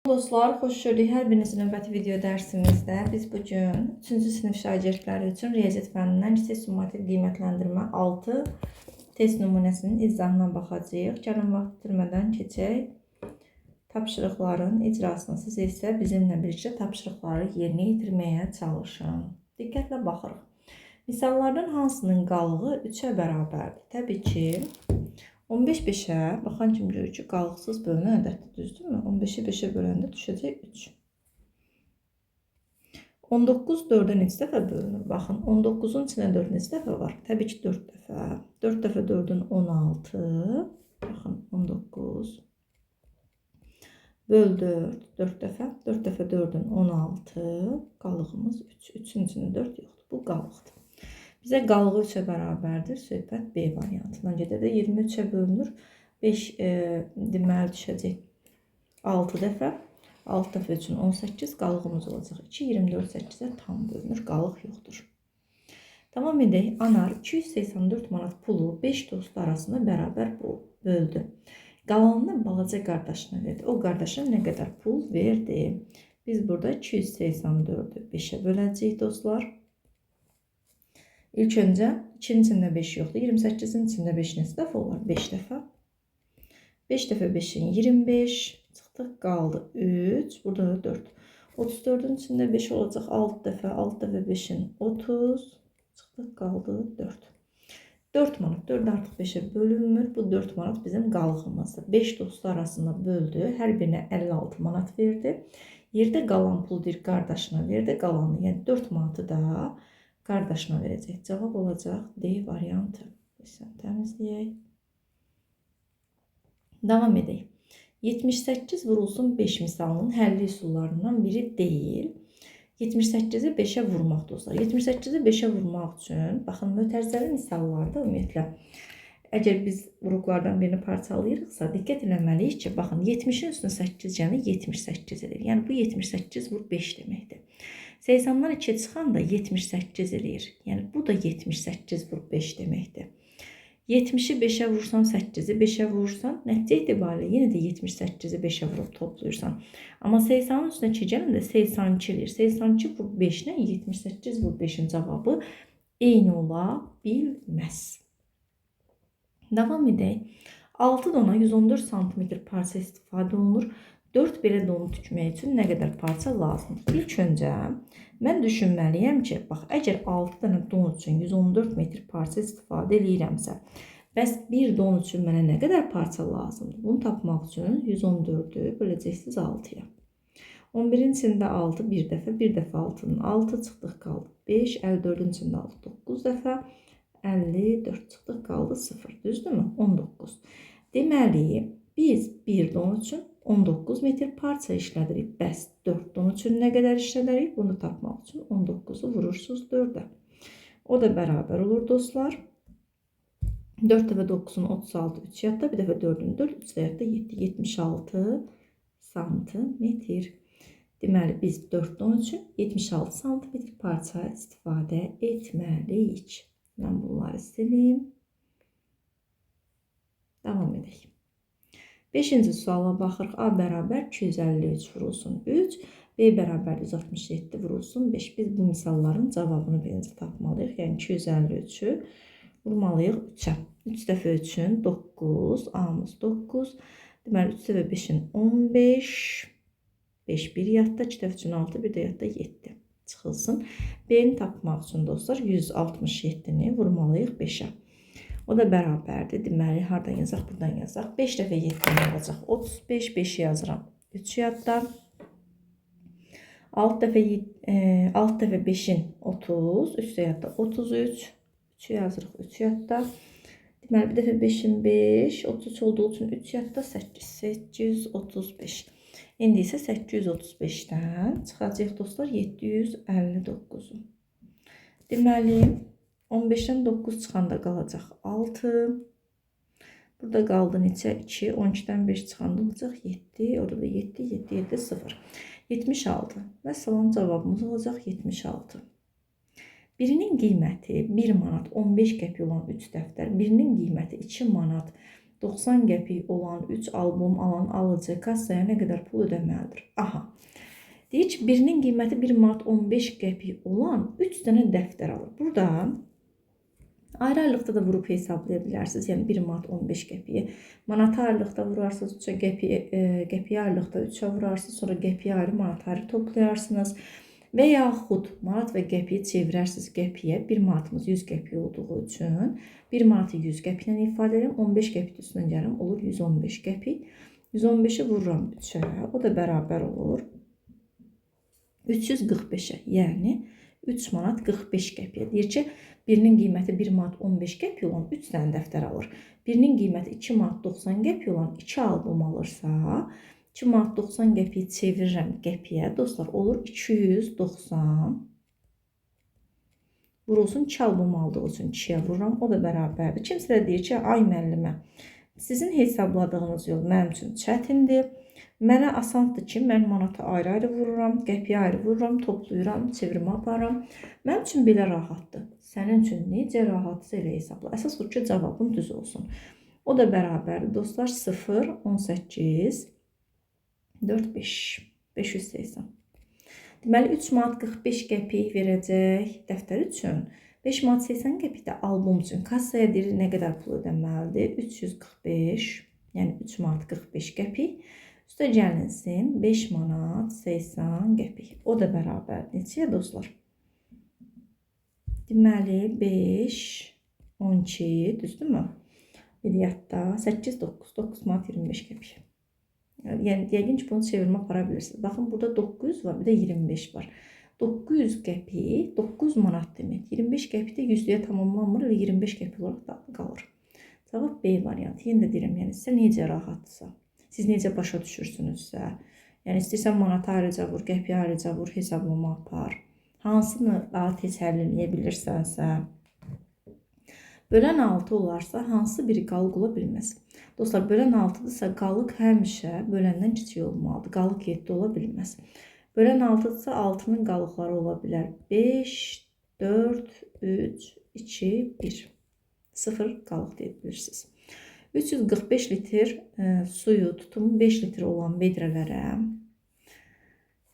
Dostlar, xoş gördük. Hər birinizin növbəti video dərsimizdə biz bugün 3-cü sinif şagirdləri üçün riyaziyyat fənnindən kiçik summativ qiymətləndirmə 6 test nümunəsinin izahına baxacağıq. Gəlin vaxt itirmədən keçək tapşırıqların icrasına. Siz isə bizimlə birlikdə tapşırıqları yerinə yetirməyə çalışın. Diqqətlə baxırıq. Misallardan hansının qalığı 3-ə bərabərdir? Təbii ki, 15 5'ə baxan kimi görür ki, qalıqsız bölünən ədəddir, düzdürmü? 15'i 5'ə böləndə düşəcək 3. 19 4-ə neçə dəfə bölünür? Baxın, 19-un içində 4 neçə dəfə var? Təbii ki, 4 dəfə. 4 dəfə 4-ün 16. Baxın, 19 böl 4, 4 dəfə. 4 dəfə 4-ün 16. Qalığımız 3. 3-ün içində 4 yoxdur. Bu qalıqdır. Bizə qalığı 3'ə bərabərdir. Söhbət B variantından gedir. 23'ə bölünür. 5 deməli düşəcək 6 dəfə. 6 dəfə üçün 18 qalığımız olacaq. 2, 24 8-ə tam bölünür. Qalıq yoxdur. Tamam edək. Anar 284 manat pulu 5 dostu arasında bərabər böldü. Qalanını balaca qardaşına verdi. O qardaşına nə qədər pul verdi? Biz burada 284'ü 5'ə böləcəyik dostlar. İlk öncə 2'nin içində 5 yoxdur. 28'in içində 5 neçə dəfə olar? 5 dəfə. 5 dəfə 5'in 25. Çıxdıq, qaldı 3. Burada da 4. 34'ün içində 5 olacaq 6 dəfə. 6 dəfə 5'in 30. Çıxdıq, qaldı 4. 4 manat. 4 artıq 5'ə bölünmür. Bu 4 manat bizim qalığımızdır. 5 dostu arasında böldü. Hər birinə 56 manat verdi. Yerdə qalan pul bir qardaşına verdi. Qalanı, yəni 4 manatı da qardaşına verəcək. Cavab olacaq D variantı. Təmizləyək. Davam edək. 78 vurulsun 5 misalının həlli üsullarından biri deyil. 78'i 5'ə vurmaq dostlar. 78'i 5'ə vurmaq üçün, baxın, mötərizəli misallarda ümumiyyətlə, əgər biz vuruqlardan birini parçalayırıqsa, diqqət eləməliyik ki, baxın, 70'in üstünə 8 yəni 78 edir. Yəni bu 78 vur 5 deməkdir. 80'dan 2'ye çıxan da 78 eləyir. Yəni bu da 78 vur 5 deməkdir. 70'i 5'ə vursan 8'i 5'ə vursan, nəticə itibarilə yenə də 78'i 5'ə vurub toplayırsan. Amma 80'ın üstünə 2 gələn də 82 eləyir. 82 vur 5-lə 78 vur 5'in cavabı eyni ola bilməz. Davam edək. 6 dona 114 cm parça istifadə olunur. 4 belə donu tükmək üçün nə qədər parça lazımdır? İlk öncə mən düşünməliyəm ki, bax, əgər 6 dənə don üçün 114 metr parça istifadə edirəmsə, bəs bir don üçün mənə nə qədər parça lazımdır? Bunu tapmaq üçün 114'ü böləcəksiniz 6'ya. 11'in içində 6 bir dəfə, 6'nın 6 çıxdıq, qaldı 5, 54'ün içində 6 9 dəfə, 54 çıxdıq, qaldı 0, düzdürmü? 19. Deməli, biz bir don üçün 19 metr parça işlədirik. Bəs 4 don üçün nə qədər işlədirik? Bunu tapmaq üçün 19'u vurursunuz 4'ə. O da bərabər olur dostlar. 4 dəfə 9'un 36, 3 yadda, bir dəfə 4'ün 4, 3 yadda 7, 76 santimetr. Deməli, biz 4 don üçün 76 santimetr parça istifadə etməliyik. Mən bunları sileyim. Davam edək. 5-ci suala baxırıq. A bərabər 253 vurulsun 3. B bərabər 167 vurulsun 5. Biz bu misalların cavabını birinci tapmalıyıq. Yəni 253'ü vurmalıyıq 3'ə. 3 dəfə 3'ün 9. A'mız 9. Deməli 3 dəfə 5'in 15. 5 bir yadda. 2 dəfə 3'ün 6. Bir də yadda 7. Çıxılsın. B'ni tapmaq üçün dostlar 167'ni vurmalıyıq 5'ə. O da bərabərdir. Deməli, hardan yazaq? Buradan yazaq. 5 dəfə 7 olacaq. 35, 5'i yazıram. 3 yadda. 6 dəfə 5'in 30. 3 də yadda 33. 3'ü yazırıq. 3 yadda. Deməli, bir dəfə 5'in 5. 33 olduğu üçün 3 yadda 8. 835. İndi isə 835'dən çıxacaq dostlar 759'u. Deməli, 15'dən 9 çıxanda qalacaq 6. Burada qaldı neçə? 2. 12'dən 5 çıxanda olacaq 7. Orada da 7, 7, 7, 0. 76. Məsələn, cavabımız olacaq 76. Birinin qiyməti 1 manat 15 qəpik olan 3 dəftər, birinin qiyməti 2 manat 90 qəpik olan 3 albom alan alıcı kassaya nə qədər pul ödəməlidir? Aha. Deyir ki, birinin qiyməti 1 manat 15 qəpik olan 3 dənə dəftər alır. Burada ayrı-ayrılıqda da vurub hesablaya bilərsiniz. Yəni 1 manat 15 qəpiyi. Manata ayrılıqda vurarsınız, 3-ə qəpiyə ayrılıqda 3-ə vurarsınız, sonra qəpiyə ayrı, manata ayrı toplayarsınız. Və yaxud manat və qəpiyi çevirərsiniz qəpiyə. 1 manatımız 100 qəpik olduğu üçün 1 manatı 100 qəpiklə ifadə edirəm. 15 qəpik üstündən gəlirəm, olur 115 qəpik. 115-i vururam 3-ə, o da bərabər olur 345-ə, yəni 3 manat 45 qəpiyə. Deyir ki, birinin qiyməti 1 manat 15 qəpik olan 3 dənə dəftər alır. Birinin qiyməti 2 manat 90 qəpik olan 2 albom alırsa, 2 manat 90 qəpiyi çevirirəm qəpiyə. Dostlar, olur 290. Vurulsun 2 albom aldığı üçün 2-yə vururam. O da bərabərdir. Kimsə də deyir ki, ay müəllimə, sizin hesabladığınız yol mənim üçün çətindir. Mənə asandır ki, mən manata ayrı-ayrı vururam, qəpiyə ayrı vururam, toplayıram, çevirmə aparıram. Mənim üçün belə rahatdır. Sənin üçün necə rahatsa elə hesabla. Əsas odur ki, cavabın düz olsun. O da bərabərdir. Dostlar, 0, 18, 4, 5, 580. Deməli, 3 manat 45 qəpik verəcək dəftər üçün. 5 manat 80 qəpik də albom üçün. Kassaya deyir, nə qədər pul ödəməlidir? 345, yəni 3 manat 45 qəpik. Üstə gəlinsin 5 manat 80 qəpik. O da bərabər neçəyə dostlar? Deməli 5, 12, düzdürmü? Bilyatda 8, 9, 9 manat 25 qəpik. Yəni, yəqin ki, bunu çevirmə apara bilirsiniz. Baxın, burada 900 var, bir də 25 var. 900 qəpik, 9 manat demək. 25 qəpik də 100-lüyə tamamlanmır, 25 qəpik olaraq da qalır. Cavab B variantı. Yenə də deyirəm, yəni sizə necə rahatdırsa, siz necə başa düşürsünüzsə, yəni istəyirsən manata ayrıca vur, qəpiyə ayrıca vur, hesablama apar. Hansını daha tez həll edə bilirsənsə, bölən 6 olarsa, hansı biri qalıq ola bilməz. Dostlar, bölən 6-dırsa, qalıq həmişə böləndən kiçik olmalıdır. Qalıq 7 ola bilməz. Bölən 6-dırsa, 6-nın qalıqları ola bilər. 5, 4, 3, 2, 1. 0 qalıq deyə bilirsiniz. 345 litr suyu tutumu 5 litr olan vedrələrə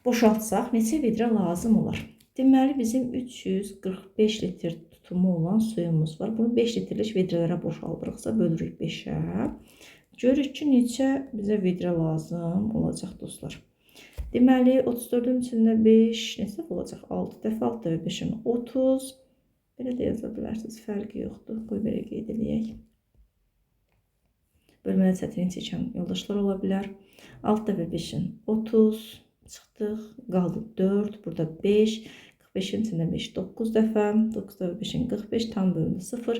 boşaltsaq, neçə vedrə lazım olar? Deməli, bizim 345 litr tutumu olan suyumuz var. Bunu 5 litrlik vedrələrə boşaldırıqsa, bölürük 5-ə. Görürük ki, neçə bizə vedrə lazım olacaq, dostlar. Deməli, 34-ün içində 5, neçə olacaq? 6 dəfə 6 və 5-in 30. Belə də yaza bilərsiniz, fərqi yoxdur. Qoy belə qeyd edək. Bölmədə çətinlik çəkən yoldaşlar ola bilər. 6 dəfə 5-in 30 çıxdıq, qaldı 4, burada 5, 45-in içində 5, 9 dəfə, 9 dəfə 5-in 45, tam bölündü 0,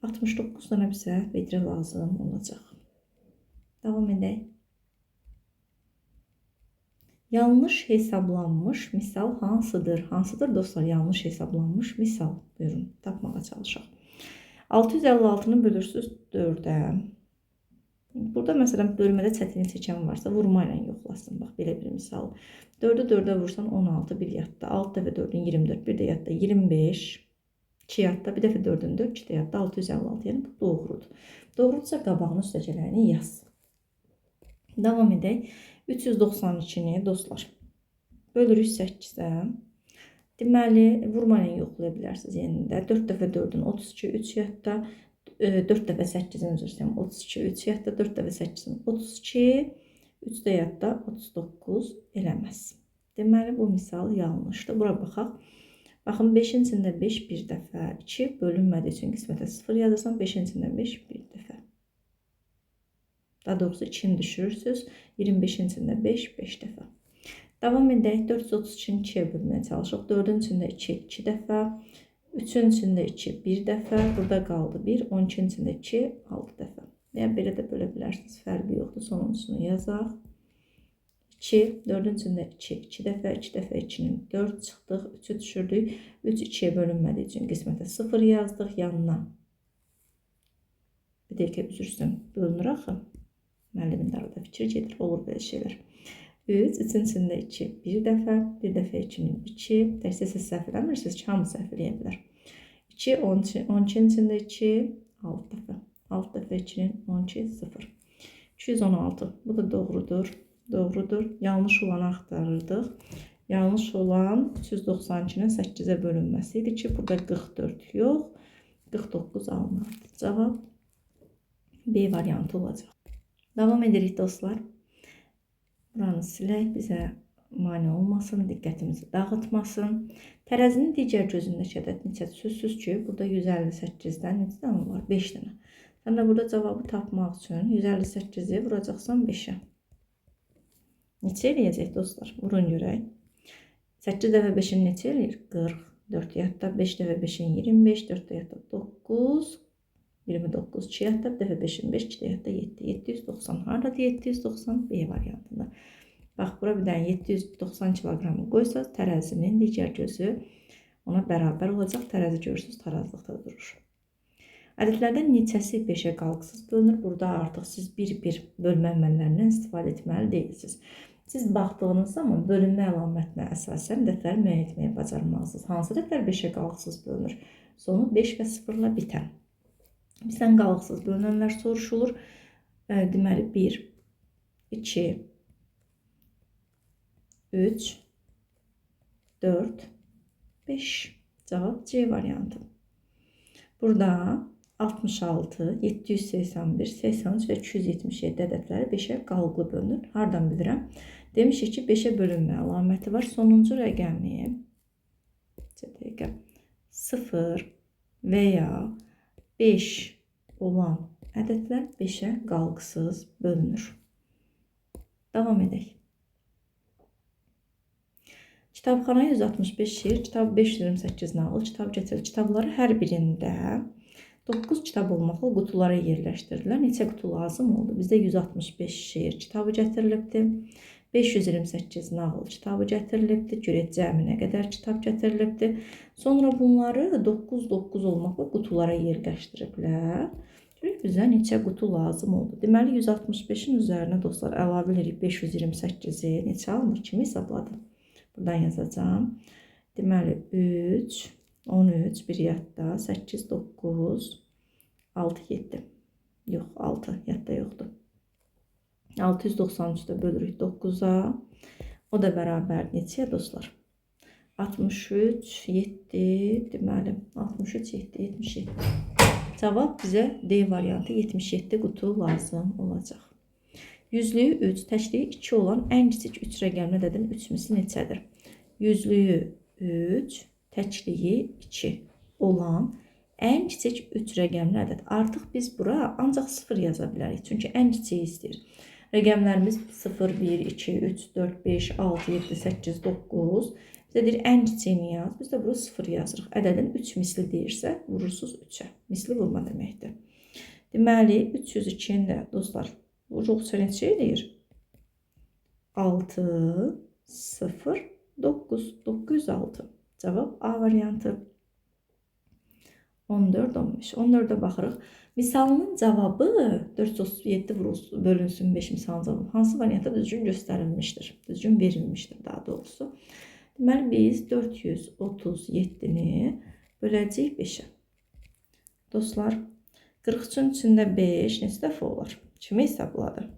69 dənə bizə vedrə lazım olacaq. Davam edək. Yanlış hesablanmış misal hansıdır? Hansıdır dostlar yanlış hesablanmış misal? Buyurun, tapmağa çalışaq. 656-nı bölürsünüz 4-ə. Burada məsələn bölmədə çətinlik çəkən varsa vurma ilə yoxlasın. Bax, belə bir misal. 4-ü 4-ə vursan 16, bir yadda. 6 dəfə 4-ün 24, bir də yadda 25. 2 yadda, bir dəfə 4-ün 4, 2 də yadda 656. Yəni bu doğrudur. Doğrudursa qabağını üstəcələrini yaz. Davam edək. 392-ni dostlar bölürük 8-ə. Deməli, vurma ilə yoxlaya bilərsiniz yenində. 4 dəfə 4-ün 32, 3 yadda. 4 dəfə 8-in üzr istəyirəm, 32, 3 yadda, 4 dəfə 8-in 32, 3 də yadda 39 eləməz. Deməli, bu misal yanlışdır. Bura baxaq. Baxın, 5-in içində 5 bir dəfə, 2 bölünmədiyi üçün qismətə 0 yazırsan, 5-in içində 5 bir dəfə. Daha doğrusu 2-ni düşürürsünüz, 25-in içində 5, 5 dəfə. Davam edək, 432-ni 2-yə bölməyə çalışaq. 4-ün içində 2, 2 dəfə. 3-ün içində 2, 1 dəfə, burada qaldı 1, 12-nin içində 2, 6 dəfə. Yəni, belə də bölə bilərsiniz, fərqi yoxdur, sonuncusunu yazaq. 2, 4-ün içində 2, 2 dəfə, 2 dəfə 2-nin 4 çıxdıq, 3-ü düşürdük, 3 2-yə bölünmədiyi üçün qismətə 0 yazdıq, yanına. Bir dəqiqə üzürsün, bölünür axı. Müəllimin də arada fikir gedir, olur belə şeylər. 3, 3-ün içində 2, 1 dəfə, 1 dəfə 2-nin 2, təkcə siz səhv eləmirsiniz ki, hamı səhv eləyə bilər. 2, 12-nin içində 2, 6 dəfə. 6 dəfə 2-nin 12 0. 216. Bu da doğrudur. Doğrudur. Yanlış olanı axtarırdıq. Yanlış olan 392-nin 8-ə bölünməsi idi ki, burada 44 yox, 49 alınırdı. Cavab B variantı olacaq. Davam edirik dostlar. Buranı silək, bizə mane olmasın, diqqətimizi dağıtmasın. Tərəzinin digər gözündəki ədəd neçədir? Sözsüz ki, burada 158-dən neçə dənə var? 5 dənə. Sən də burada cavabı tapmaq üçün 158-i vuracaqsan 5-ə. Neçə eləyəcək dostlar? Vurun görək. 8 dəfə 5-in neçə eləyir? 40. 4 yadda 5 dəfə 5-in 25. 4 yadda 9. 29. 2 yadda bir dəfə 5-in 5. 2 yadda 7. 790. Haradadır 790? B variantında. Bax, bura bir dənə 790 kiloqramı qoysaq, tərəzinin digər gözü ona bərabər olacaq. Tərəzi görürsünüz, tarazlıqda durur. Ədədlərdən neçəsi 5-ə qalqısız bölünür? Burada artıq siz bir-bir bölmə əməllərindən istifadə etməli deyilsiniz. Siz baxdığınız zaman bölünmə əlamətinə əsasən ədədləri müəyyən etməyə bacarmalısınız. Hansı ədədlər 5-ə qalqısız bölünür? Sonu 5 və 0 ilə bitən. Bizdən qalqısız bölünənlər soruşulur. Deməli 1, 2, 3, 4, 5. Cavab C variantı. Burada 66, 781, 83 və 277 ədədləri 5-ə qalqılı bölünür. Hardan bilirəm? Demişik ki, 5-ə bölünmə əlaməti var. Sonuncu rəqəmi 0 və ya 5 olan ədədlər 5-ə qalqısız bölünür. Davam edək. Kitabxana 165 şeir, kitab 528 nağıl, kitab gətirir. Kitabları hər birində 9 kitab olmaqla qutulara yerləşdirdilər. Neçə qutu lazım oldu? Bizdə 165 şeir kitabı gətirilibdir. 528 nağıl kitabı gətirilibdir. Görək cəmi nə qədər kitab gətirilibdir. Sonra bunları 9-9 olmaqla qutulara yerləşdiriblər. Görək bizə neçə qutu lazım oldu. Deməli 165-in üzərinə dostlar əlavə edirik 528-i. Neçə alınır? Kimi hesabladım? Buradan yazacağım. Deməli 3, 13, 1 yadda, 8, 9, 6, 7. Yox, 6 yadda yoxdur. 693-də bölürük 9-a. O da bərabər neçəyə dostlar? 63, 7, deməli 63, 7, 77. Cavab bizə D variantı 77 qutu lazım olacaq. Yüzlüyü 3, təkliyi 2 olan ən kiçik 3 rəqəmli ədədin 3 misli neçədir? Yüzlüyü 3, təkliyi 2 olan ən kiçik 3 rəqəmli ədəd. Artıq biz bura ancaq 0 yaza bilərik. Çünki ən kiçiyi istəyir. Rəqəmlərimiz 0, 1, 2, 3, 4, 5, 6, 7, 8, 9. Bizə deyir ən kiçiyini yaz. Biz də bura 0 yazırıq. Ədədin 3 misli deyirsə, vurursunuz 3-ə. Misli vurma deməkdir. Deməli, 302-ni də dostlar, vuruqça neçə eləyir? 6, 0, 9, 906. Cavab A variantı. 14, 15. 14-ə baxırıq. Misalının cavabı 437 bölünsün 5 misalın cavabı. Hansı variantda düzgün göstərilmişdir? Düzgün verilmişdir daha doğrusu. Deməli, biz 437-ni böləcəyik 5-ə. Dostlar, 43-ün içində 5 neçə dəfə olar? Kimi hesabladı?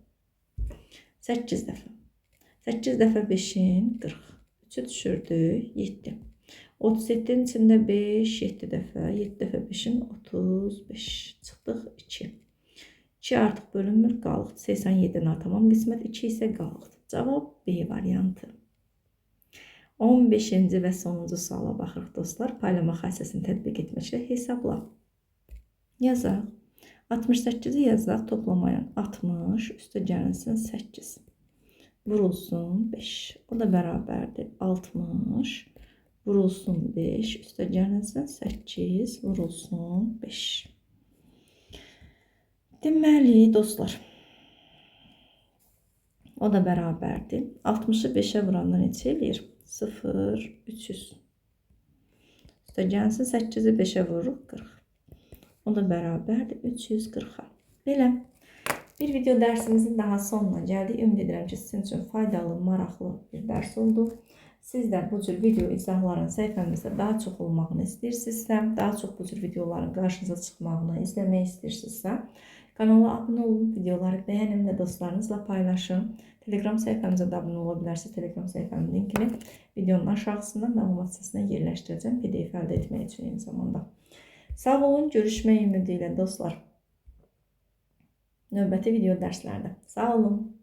8 dəfə. 8 dəfə 5-in 40. 3-ü düşürdük 7. 37-nin içində 5, 7 dəfə. 7 dəfə 5-in 35. Çıxdıq 2. 2 artıq bölünmür, qalıq. 87-nin tamam qismət, 2 isə qalıq. Cavab B variantı. 15-ci və sonuncu suala baxırıq dostlar. Paylama xassəsini tətbiq etməklə hesabla. Yazaq. 68-i yazaq, toplamayan 60, üstə gəlinsin 8. Vurulsun 5. O da bərabərdir 60, vurulsun 5, üstə gəlinsin 8, vurulsun 5. Deməli dostlar, o da bərabərdir. 60-ı 5-ə vuranda neçə eləyir? 0, 300. Üstə gəlsin 8-i 5-ə vururuq 40. O da bərabərdir 340-a. Belə bir video dərsimizin daha sonuna gəldik. Ümid edirəm ki, sizin üçün faydalı, maraqlı bir dərs oldu. Siz də bu cür video izahların səhifəmizdə daha çox olmağını istəyirsinizsə, daha çox bu cür videoların qarşınıza çıxmağını izləmək istəyirsinizsə, kanala abunə olun, videoları bəyənin və dostlarınızla paylaşın. Telegram səhifəmizə də abunə ola bilərsiniz. Telegram səhifəmin linkini videonun aşağısında məlumat hissəsinə yerləşdirəcəm. PDF əldə etmək üçün eyni zamanda. Sağ olun, görüşmək ümidi ilə dostlar. Növbəti video dərslərdə. Sağ olun.